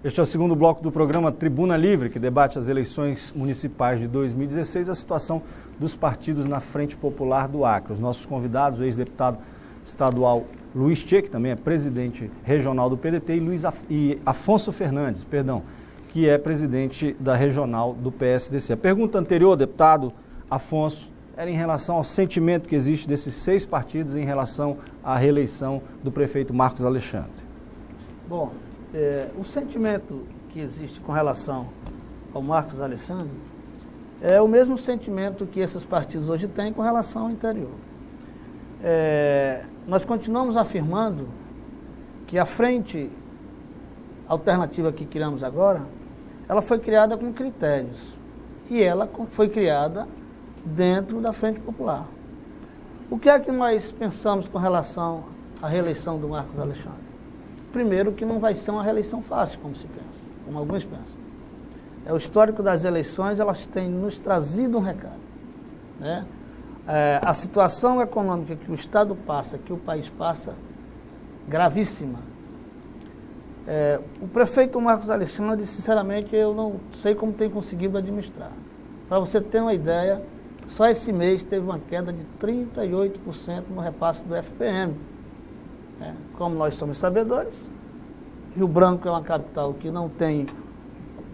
Este é o segundo bloco do programa Tribuna Livre, que debate as eleições municipais de 2016 e a situação dos partidos na Frente Popular do Acre. Os nossos convidados, o ex-deputado estadual Luiz Tchê, que também é presidente regional do PDT, e Afonso Fernandes, que é presidente da regional do PSDC. A pergunta anterior, deputado Afonso, era em relação ao sentimento que existe desses 6 partidos em relação à reeleição do prefeito Marcos Alexandre. Bom, o sentimento que existe com relação ao Marcos Alexandre é o mesmo sentimento que esses partidos hoje têm com relação ao interior. Nós continuamos afirmando que a frente alternativa que criamos agora, ela foi criada com critérios e ela foi criada dentro da Frente Popular. O que é que nós pensamos com relação à reeleição do Marcos Alexandre? Primeiro, que não vai ser uma reeleição fácil, como se pensa, como alguns pensam. O histórico das eleições, elas têm nos trazido um recado, né? A situação econômica que o Estado passa, que o país passa, gravíssima. O prefeito Marcos Alexandre, sinceramente, eu não sei como tem conseguido administrar. Para você ter uma ideia, só esse mês teve uma queda de 38% no repasse do FPM. Como nós somos sabedores, Rio Branco é uma capital que não tem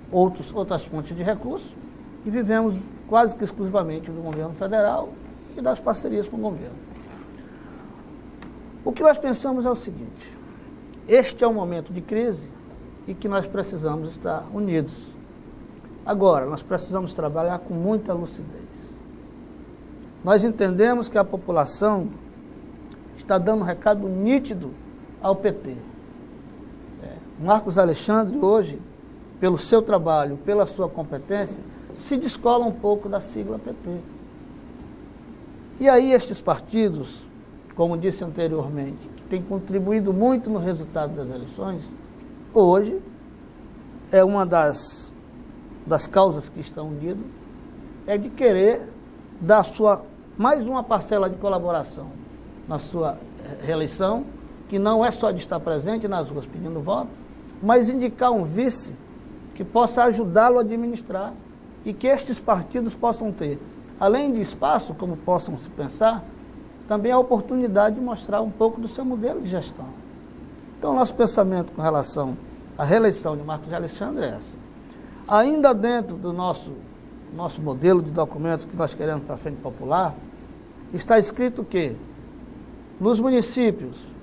outras fontes de recursos e vivemos quase que exclusivamente do governo federal e das parcerias com o governo. O que nós pensamos é o seguinte: este é um momento de crise e que nós precisamos estar unidos. Agora, nós precisamos trabalhar com muita lucidez. Nós entendemos que a população está dando um recado nítido ao PT. Marcos Alexandre, hoje, pelo seu trabalho, pela sua competência, se descola um pouco da sigla PT. E aí estes partidos, como disse anteriormente, que têm contribuído muito no resultado das eleições, hoje é uma das causas que estão unidas, é de querer dar mais uma parcela de colaboração na sua reeleição, que não é só de estar presente nas ruas pedindo voto, mas indicar um vice que possa ajudá-lo a administrar e que estes partidos possam ter, além de espaço, como possam se pensar, também a oportunidade de mostrar um pouco do seu modelo de gestão. Então, nosso pensamento com relação à reeleição de Marcos Alexandre é essa. Ainda dentro do nosso modelo de documentos que nós queremos para a Frente Popular, está escrito que nos municípios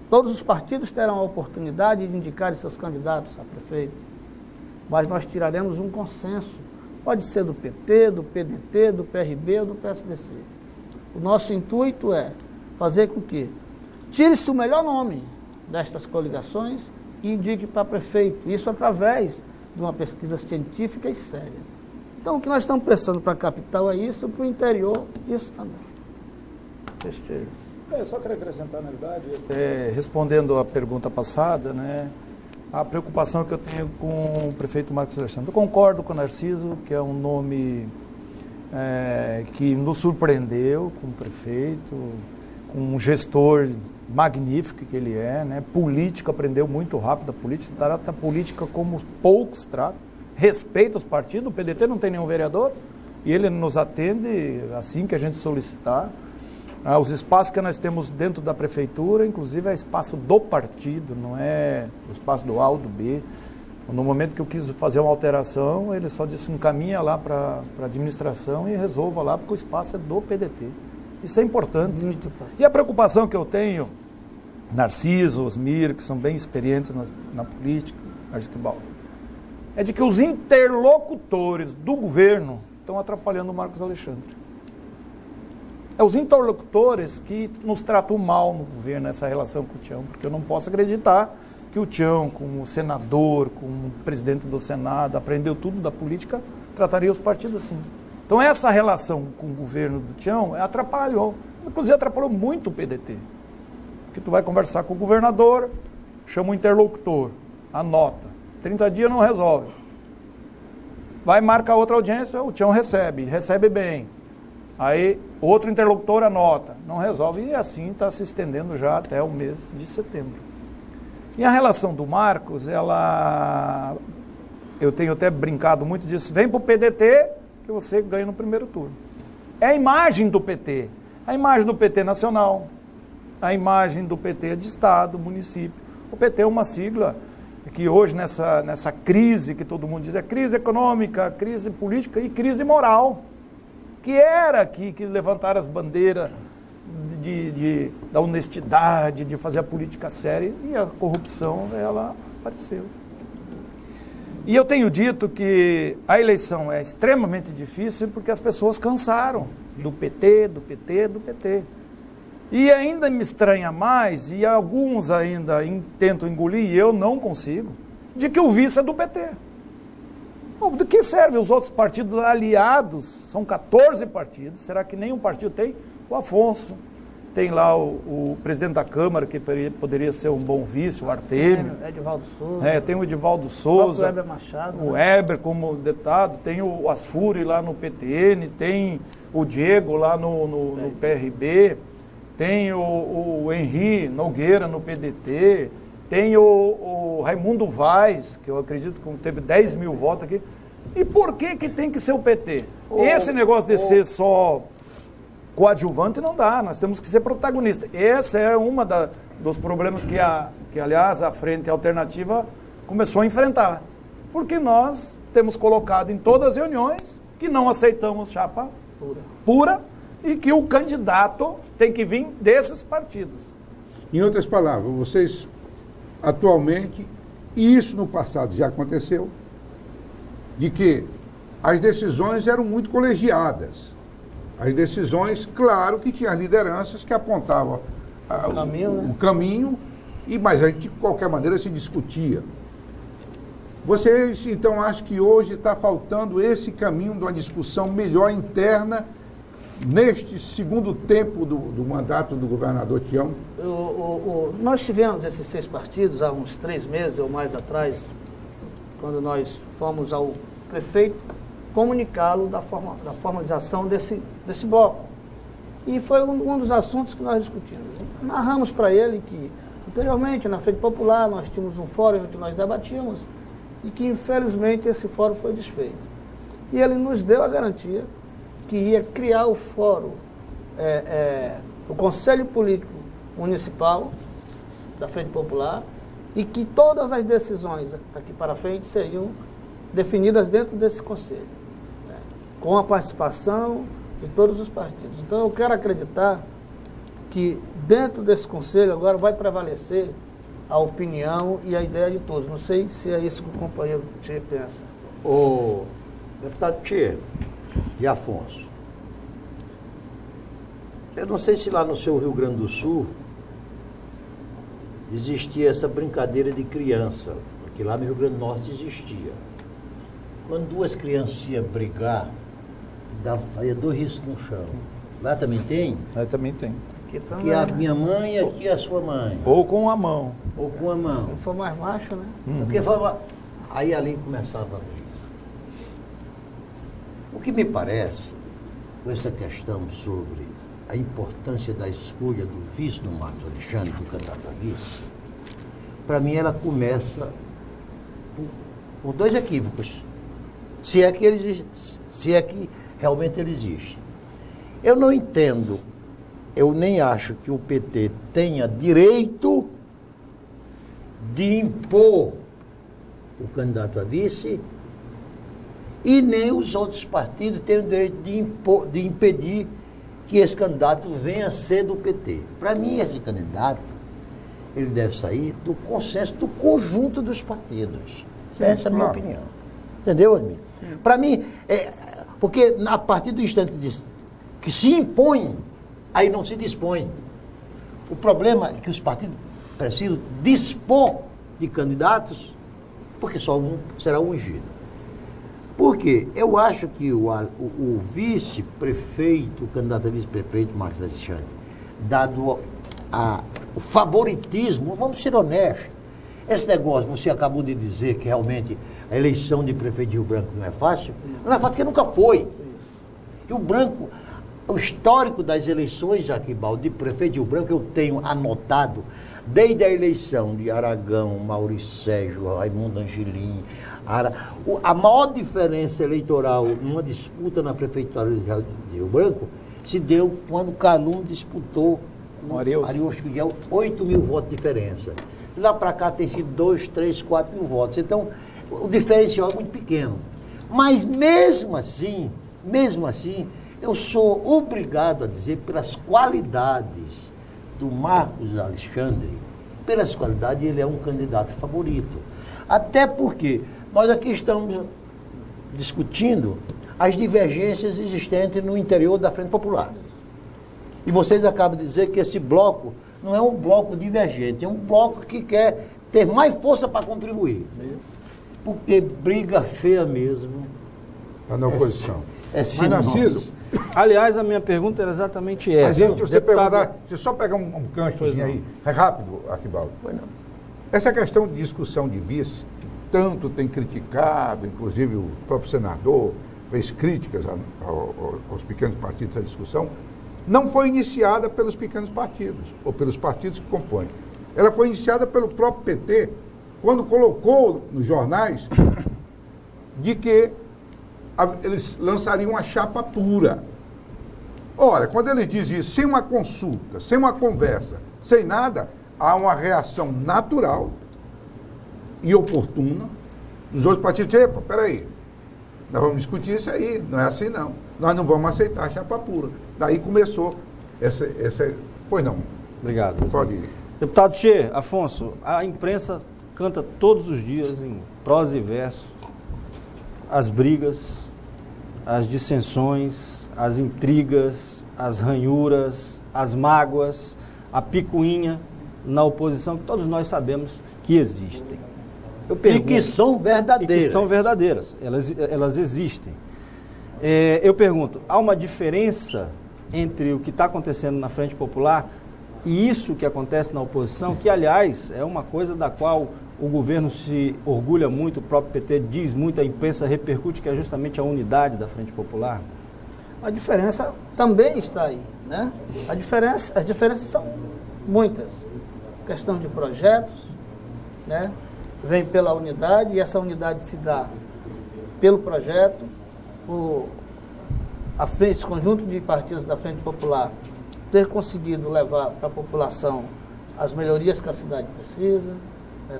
todos os partidos terão a oportunidade de indicar seus candidatos a prefeito, mas nós tiraremos um consenso, pode ser do PT, do PDT, do PRB ou do PSDC. O nosso intuito é fazer com que tire-se o melhor nome destas coligações e indique para prefeito, isso através de uma pesquisa científica e séria. Então, o que nós estamos pensando para a capital é isso, para o interior, isso também. Eu só queria acrescentar, na verdade, respondendo à pergunta passada, né, a preocupação que eu tenho com o prefeito Marcos Alexandre. Eu concordo com o Narciso, que é um nome que nos surpreendeu como prefeito, com um gestor magnífico que ele é, né, político, aprendeu muito rápido a política, trata a política como poucos tratam, respeita os partidos, o PDT não tem nenhum vereador, e ele nos atende assim que a gente solicitar. Os espaços que nós temos dentro da prefeitura, inclusive, é espaço do partido, não é o espaço do A ou do B. No momento que eu quis fazer uma alteração, ele só disse: encaminha lá para a administração e resolva lá, porque o espaço é do PDT. Isso é importante. E a preocupação que eu tenho, Narciso, Osmir, que são bem experientes na política, Arquibaldo, é de que os interlocutores do governo estão atrapalhando o Marcos Alexandre. Os interlocutores que nos tratam mal no governo, nessa relação com o Tião, porque eu não posso acreditar que o Tião, como senador, como presidente do Senado, aprendeu tudo da política, trataria os partidos assim. Então essa relação com o governo do Tião atrapalhou, inclusive atrapalhou muito o PDT. Porque tu vai conversar com o governador, chama o interlocutor, anota, 30 dias não resolve. Vai marcar outra audiência, o Tião recebe bem. Aí outro interlocutor anota, não resolve, e assim está se estendendo já até o mês de setembro. E a relação do Marcos, eu tenho até brincado muito disso, vem para o PDT que você ganha no primeiro turno. É a imagem do PT, a imagem do PT nacional, a imagem do PT de Estado, município. O PT é uma sigla que hoje nessa crise que todo mundo diz, é crise econômica, crise política e crise moral, que era aqui que levantaram as bandeiras da honestidade, de fazer a política séria, e a corrupção, ela apareceu. E eu tenho dito que a eleição é extremamente difícil porque as pessoas cansaram do PT, do PT, do PT. E ainda me estranha mais, e alguns ainda tentam engolir, e eu não consigo, de que o vice é do PT. Bom, do que serve os outros partidos aliados? São 14 partidos, será que nenhum partido tem? O Afonso, tem lá o presidente da Câmara, que poderia ser um bom vice, o Artemio. Edivaldo Souza. Tem o Edivaldo Souza. O Heber Machado. O Heber como deputado, tem o Asfuri lá no PTN, tem o Diego lá no PRB, tem o Henri Nogueira no PDT, tem o Raimundo Vaz, que eu acredito que teve 10 mil votos aqui. E por que tem que ser o PT? Esse negócio de ser só coadjuvante não dá, nós temos que ser protagonista. Esse é dos problemas que, aliás, a Frente Alternativa começou a enfrentar. Porque nós temos colocado em todas as reuniões que não aceitamos chapa pura e que o candidato tem que vir desses partidos. Em outras palavras, vocês atualmente, e isso no passado já aconteceu, de que as decisões eram muito colegiadas. As decisões, claro que tinha as lideranças que apontavam o caminho, mas a gente de qualquer maneira se discutia. Vocês então acham que hoje está faltando esse caminho de uma discussão melhor interna neste segundo tempo do mandato do governador Tião? Nós tivemos esses 6 partidos há uns 3 meses ou mais atrás, quando nós fomos ao prefeito comunicá-lo da formalização desse bloco. E foi um dos assuntos que nós discutimos. Narramos para ele que, anteriormente, na Frente Popular, nós tínhamos um fórum em que nós debatíamos e que, infelizmente, esse fórum foi desfeito. E ele nos deu a garantia que ia criar o fórum, o Conselho Político Municipal da Frente Popular, e que todas as decisões daqui para frente seriam definidas dentro desse conselho, né, com a participação de todos os partidos. Então eu quero acreditar que dentro desse conselho agora vai prevalecer a opinião e a ideia de todos. Não sei se é isso que o companheiro Tchê pensa. O deputado Tchê e Afonso, eu não sei se lá no seu Rio Grande do Sul existia essa brincadeira de criança, porque lá no Rio Grande do Norte existia. Quando 2 crianças iam brigar, fazia 2 riscos no chão. Lá também tem? Lá também tem. Aqui é a minha mãe, aqui é a sua mãe. Ou com a mão. Ou com a mão. Se for mais macho, né? Porque aí ali começava a briga. O que me parece, com essa questão sobre a importância da escolha do vice no Marcos Alexandre, do candidato a vice, para mim ela começa por 2 equívocos. Se é que realmente ele existe. Eu não entendo, eu nem acho que o PT tenha direito de impor o candidato a vice e nem os outros partidos têm o direito de impedir que esse candidato venha a ser do PT. Para mim, esse candidato, ele deve sair do consenso do conjunto dos partidos. Essa é a minha opinião. Entendeu, Admir? Para mim, porque a partir do instante que se impõe, aí não se dispõe. O problema é que os partidos precisam dispor de candidatos, porque só um será ungido. Porque eu acho que o vice-prefeito, o candidato a vice-prefeito, Marcos Alexandre, dado o favoritismo, vamos ser honestos, esse negócio, você acabou de dizer que realmente a eleição de prefeito de Rio Branco não é fácil, não é fácil porque nunca foi. Rio Branco, o histórico das eleições, Jaquibaldo, de prefeito de Rio Branco, eu tenho anotado desde a eleição de Aragão, Maurício Sérgio, Raimundo Angelim, a maior diferença eleitoral numa disputa na prefeitura de Rio Branco se deu quando Calum disputou com Ariosto Miguel, 8 mil votos de diferença. De lá para cá tem sido 2, 3, 4 mil votos. Então, o diferencial é muito pequeno. Mas mesmo assim, eu sou obrigado a dizer, pelas qualidades do Marcos Alexandre, pelas qualidades, ele é um candidato favorito. Até porque nós aqui estamos discutindo as divergências existentes no interior da Frente Popular. E vocês acabam de dizer que esse bloco não é um bloco divergente, é um bloco que quer ter mais força para contribuir. Porque briga feia mesmo. Está na oposição. Mas, Narciso, Aliás, a minha pergunta era exatamente essa. mas antes de você Deputado- perguntar, deixa eu só pegar um ganchozinho aí, é rápido, Arquibaldo. Essa questão de discussão de vice, que tanto tem criticado, inclusive o próprio senador fez críticas aos pequenos partidos, essa discussão, não foi iniciada pelos pequenos partidos, ou pelos partidos que compõem. Ela foi iniciada pelo próprio PT, quando colocou nos jornais de que eles lançariam uma chapa pura. Ora, quando eles dizem isso, sem uma consulta, sem uma conversa, sem nada, há uma reação natural e oportuna dos outros partidos. Epa, peraí, nós vamos discutir isso aí, não é assim não. Nós não vamos aceitar a chapa pura. Daí começou essa... Pois não. Obrigado. Pode ir. Deputado Che, Afonso, a imprensa canta todos os dias em prosa e verso as brigas, as dissensões, as intrigas, as ranhuras, as mágoas, a picuinha na oposição, que todos nós sabemos que existem. Eu E pergunto, que são verdadeiras. e que são verdadeiras, elas existem. Eu pergunto, há uma diferença entre o que está acontecendo na Frente Popular e isso que acontece na oposição, que, aliás, é uma coisa da qual o governo se orgulha muito, o próprio PT diz muito, a imprensa repercute, que é justamente a unidade da Frente Popular? A diferença também está aí, né? As diferenças são muitas. Questão de projetos, né? Vem pela unidade e essa unidade se dá pelo projeto, esse conjunto de partidos da Frente Popular ter conseguido levar para a população as melhorias que a cidade precisa,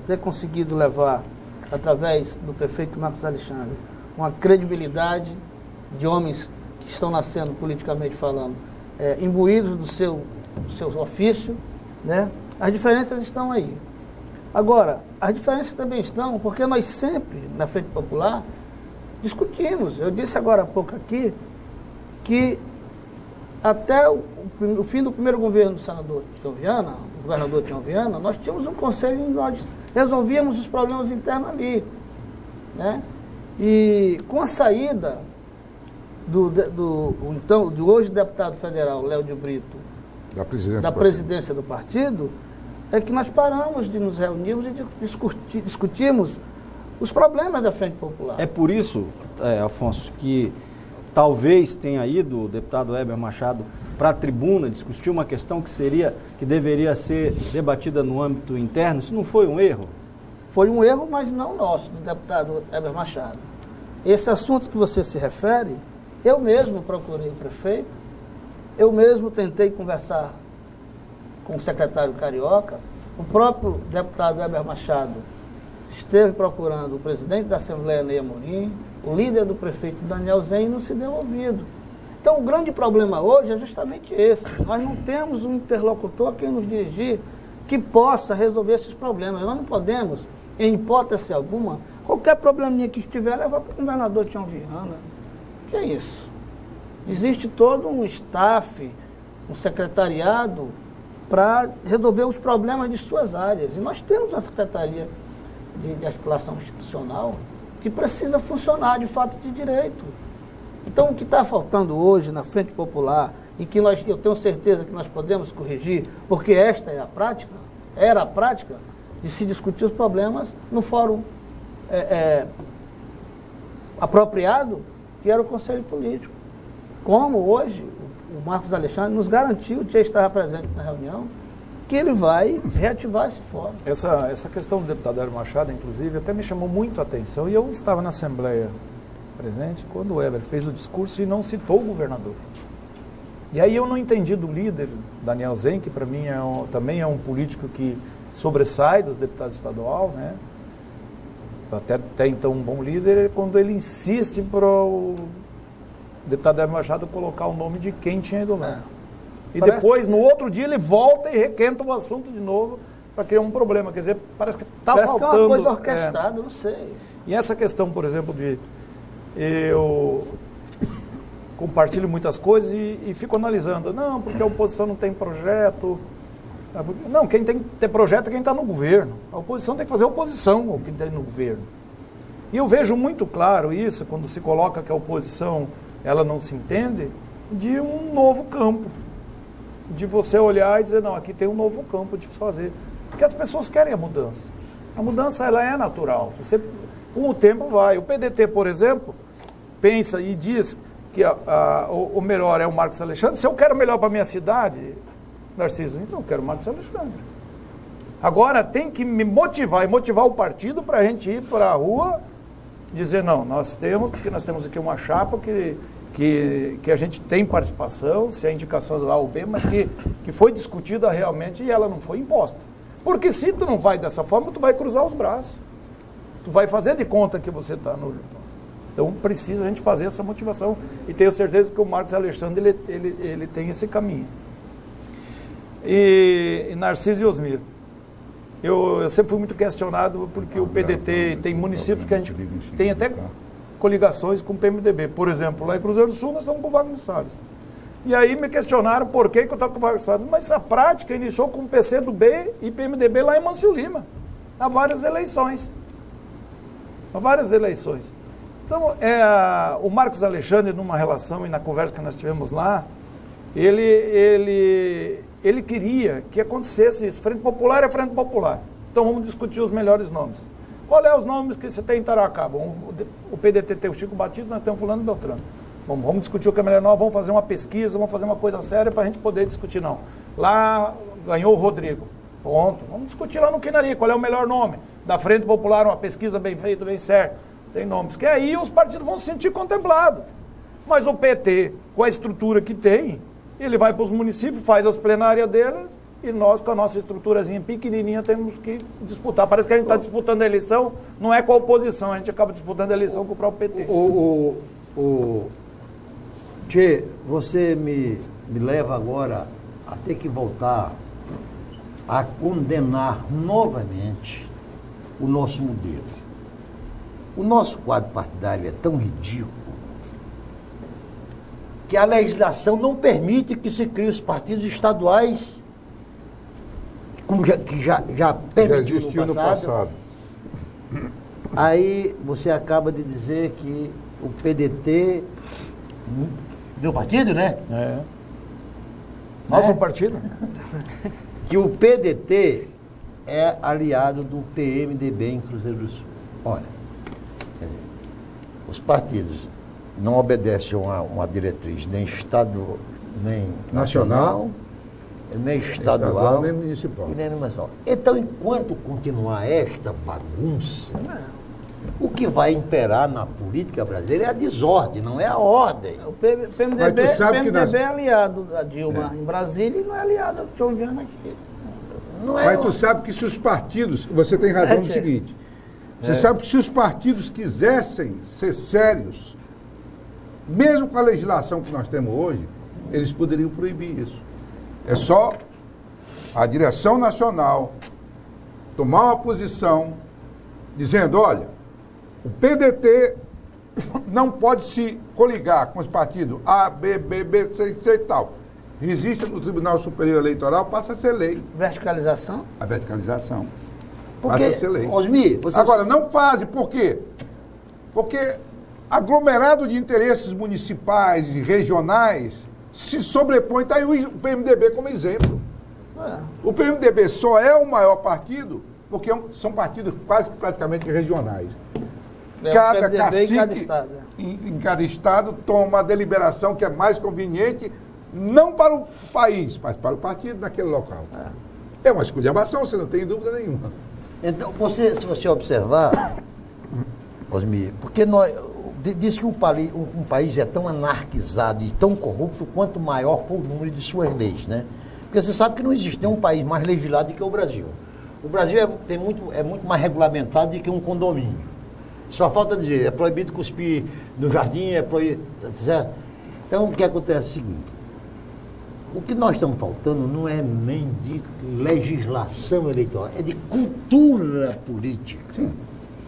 ter conseguido levar, através do prefeito Marcos Alexandre, uma credibilidade de homens que estão nascendo politicamente falando, imbuídos do seu ofício, né? As diferenças estão aí. Agora, as diferenças também estão porque nós sempre, na Frente Popular, discutimos. Eu disse agora há pouco aqui que até o fim do primeiro governo do senador Tião Viana, do governador Tião Viana, nós tínhamos um conselho e nós resolvíamos os problemas internos ali, né? E com a saída do hoje deputado federal, Léo de Brito, da presidência do partido, é que nós paramos de nos reunirmos e discutimos os problemas da Frente Popular. É por isso, Afonso, que talvez tenha ido o deputado Heber Machado para a tribuna discutir uma questão que deveria ser debatida no âmbito interno. Isso não foi um erro? Foi um erro, mas não nosso, do deputado Heber Machado. Esse assunto que você se refere, eu mesmo procurei o prefeito, eu mesmo tentei conversar com o secretário Carioca, o próprio deputado Heber Machado esteve procurando o presidente da Assembleia, Ney Amorim, o líder do prefeito, Daniel Zen, e não se deu ouvido. Então, o grande problema hoje é justamente esse. Nós não temos um interlocutor a quem nos dirigir que possa resolver esses problemas. Nós não podemos, em hipótese alguma, qualquer probleminha que estiver, levar para o governador Tião Viana. Que é isso? Existe todo um staff, um secretariado para resolver os problemas de suas áreas. E nós temos a Secretaria de Articulação Institucional que precisa funcionar de fato de direito. Então, o que está faltando hoje na Frente Popular, e que eu tenho certeza que nós podemos corrigir, porque esta é a prática, era a prática de se discutir os problemas no fórum apropriado, que era o Conselho Político. Como hoje o Marcos Alexandre nos garantiu, o Tia estava presente na reunião, que ele vai reativar esse fórum. Essa questão do deputado Hélio Machado, inclusive, até me chamou muito a atenção, e eu estava na Assembleia presente quando o Weber fez o discurso e não citou o governador. E aí eu não entendi do líder, Daniel Zen, que para mim também é um político que sobressai dos deputados estadual, né? Até então um bom líder, quando ele insiste para o deputado Hélio Machado colocar o nome de quem tinha ido lá. E depois, no outro dia, ele volta e requenta o assunto de novo para criar um problema. Quer dizer, parece que está faltando... Parece que é uma coisa orquestrada, não sei. E essa questão, por exemplo, de eu compartilho muitas coisas e fico analisando. Não, porque a oposição não tem projeto. Não, quem tem que ter projeto é quem está no governo. A oposição tem que fazer oposição ao que tem no governo. E eu vejo muito claro isso, quando se coloca que a oposição ela não se entende, de um novo campo. De você olhar e dizer, não, aqui tem um novo campo de fazer. Porque as pessoas querem a mudança. A mudança, ela é natural. Você, com o tempo, vai. O PDT, por exemplo, pensa e diz que o melhor é o Marcos Alexandre. Se eu quero o melhor para a minha cidade, Narciso, então eu quero o Marcos Alexandre. Agora, tem que me motivar e motivar o partido para a gente ir para a rua dizer, não, porque nós temos aqui uma chapa que a gente tem participação, se é indicação do A ou B, mas que foi discutida realmente e ela não foi imposta. Porque se tu não vai dessa forma, tu vai cruzar os braços. Tu vai fazer de conta que você está no... Então precisa a gente fazer essa motivação e tenho certeza que o Marcos Alexandre ele tem esse caminho. E Narciso e Osmir, eu sempre fui muito questionado porque o PDT tem municípios que a gente tem até coligações com o PMDB. Por exemplo, lá em Cruzeiro do Sul nós estamos com o Wagner Salles. E aí me questionaram por que eu estava com o Wagner Salles. Mas a prática iniciou com o PCdoB e PMDB lá em Mâncio Lima. Há várias eleições. Então, o Marcos Alexandre, numa relação e na conversa que nós tivemos lá, ele queria que acontecesse isso. Frente Popular é Frente Popular. Então vamos discutir os melhores nomes. Qual é os nomes que você tem em Tarauacaba? O PDT tem o Chico Batista, nós temos fulano e Beltrano. Vamos discutir o que é melhor, vamos fazer uma pesquisa, vamos fazer uma coisa séria para a gente poder discutir, não. Lá ganhou o Rodrigo. Ponto. Vamos discutir lá no Quinaria, qual é o melhor nome. Da Frente Popular, uma pesquisa bem feita, bem certa. Tem nomes. Que aí os partidos vão se sentir contemplados. Mas o PT, com a estrutura que tem, ele vai para os municípios, faz as plenárias deles, e nós, com a nossa estruturazinha pequenininha, temos que disputar. Parece que a gente está disputando a eleição, não é com a oposição, a gente acaba disputando a eleição com o próprio PT. Tchê, você me leva agora a ter que voltar a condenar novamente o nosso modelo. O nosso quadro partidário é tão ridículo que a legislação não permite que se criem os partidos estaduais, como já permitiu existiu no passado. Aí você acaba de dizer que o PDT, meu partido, né? Nosso partido. Que o PDT é aliado do PMDB em Cruzeiro do Sul. Olha, os partidos não obedecem a uma diretriz nem nacional, nem estadual, nem municipal. E nem municipal. Então, enquanto continuar esta bagunça, o que vai imperar na política brasileira é a desordem, não é a ordem. O PMDB é aliado da Dilma em Brasília e não é aliado do João Viana aqui. Mas tu sabe que se os partidos, você tem razão no seguinte, você sabe que se os partidos quisessem ser sérios, mesmo com a legislação que nós temos hoje, eles poderiam proibir isso. É só a direção nacional tomar uma posição dizendo, olha, o PDT não pode se coligar com os partidos A, B, C e tal. Resiste no Tribunal Superior Eleitoral, passa a ser lei. Verticalização? A verticalização. Porque, passa a ser lei. Osmir, Agora, não fazem, por quê? Porque aglomerado de interesses municipais e regionais se sobrepõe, está aí o PMDB como exemplo. O PMDB só é o maior partido porque são partidos quase praticamente regionais. Cada cacique em cada estado toma a deliberação que é mais conveniente, não para o país, mas para o partido naquele local. É uma esculhambação, você não tem dúvida nenhuma. Então, se você observar, Osmir, porque diz que um país é tão anarquizado e tão corrupto quanto maior for o número de suas leis, né? Porque você sabe que não existe nenhum país mais legislado do que o Brasil. O Brasil é muito mais regulamentado do que um condomínio. Só falta dizer, é proibido cuspir no jardim, é proibido, certo? Então, o que acontece é o seguinte, o que nós estamos faltando não é nem de legislação eleitoral, é de cultura política. Sim.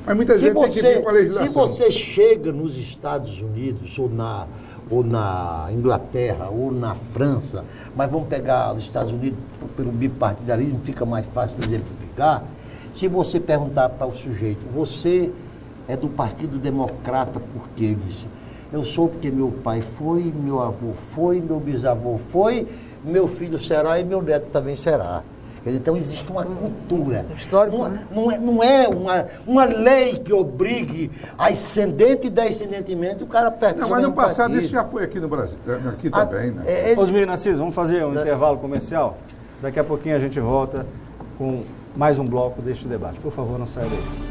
Mas muitas vezes tem que vir com a legislação. Se você chega nos Estados Unidos ou na Inglaterra ou na França, mas vamos pegar os Estados Unidos pelo bipartidarismo, fica mais fácil de exemplificar. Se você perguntar para o sujeito, você é do Partido Democrata por quê? Ele disse, eu sou porque meu pai foi, meu avô foi, meu bisavô foi, meu filho será e meu neto também será. Então existe uma cultura. Histórico, Não é uma lei que obrigue a ascendente e descendentemente o cara pertence. Não, mas no passado isso já foi aqui no Brasil, aqui também, né? Osmir Narciso, vamos fazer um intervalo comercial? Daqui a pouquinho a gente volta com mais um bloco deste debate. Por favor, não saia daí.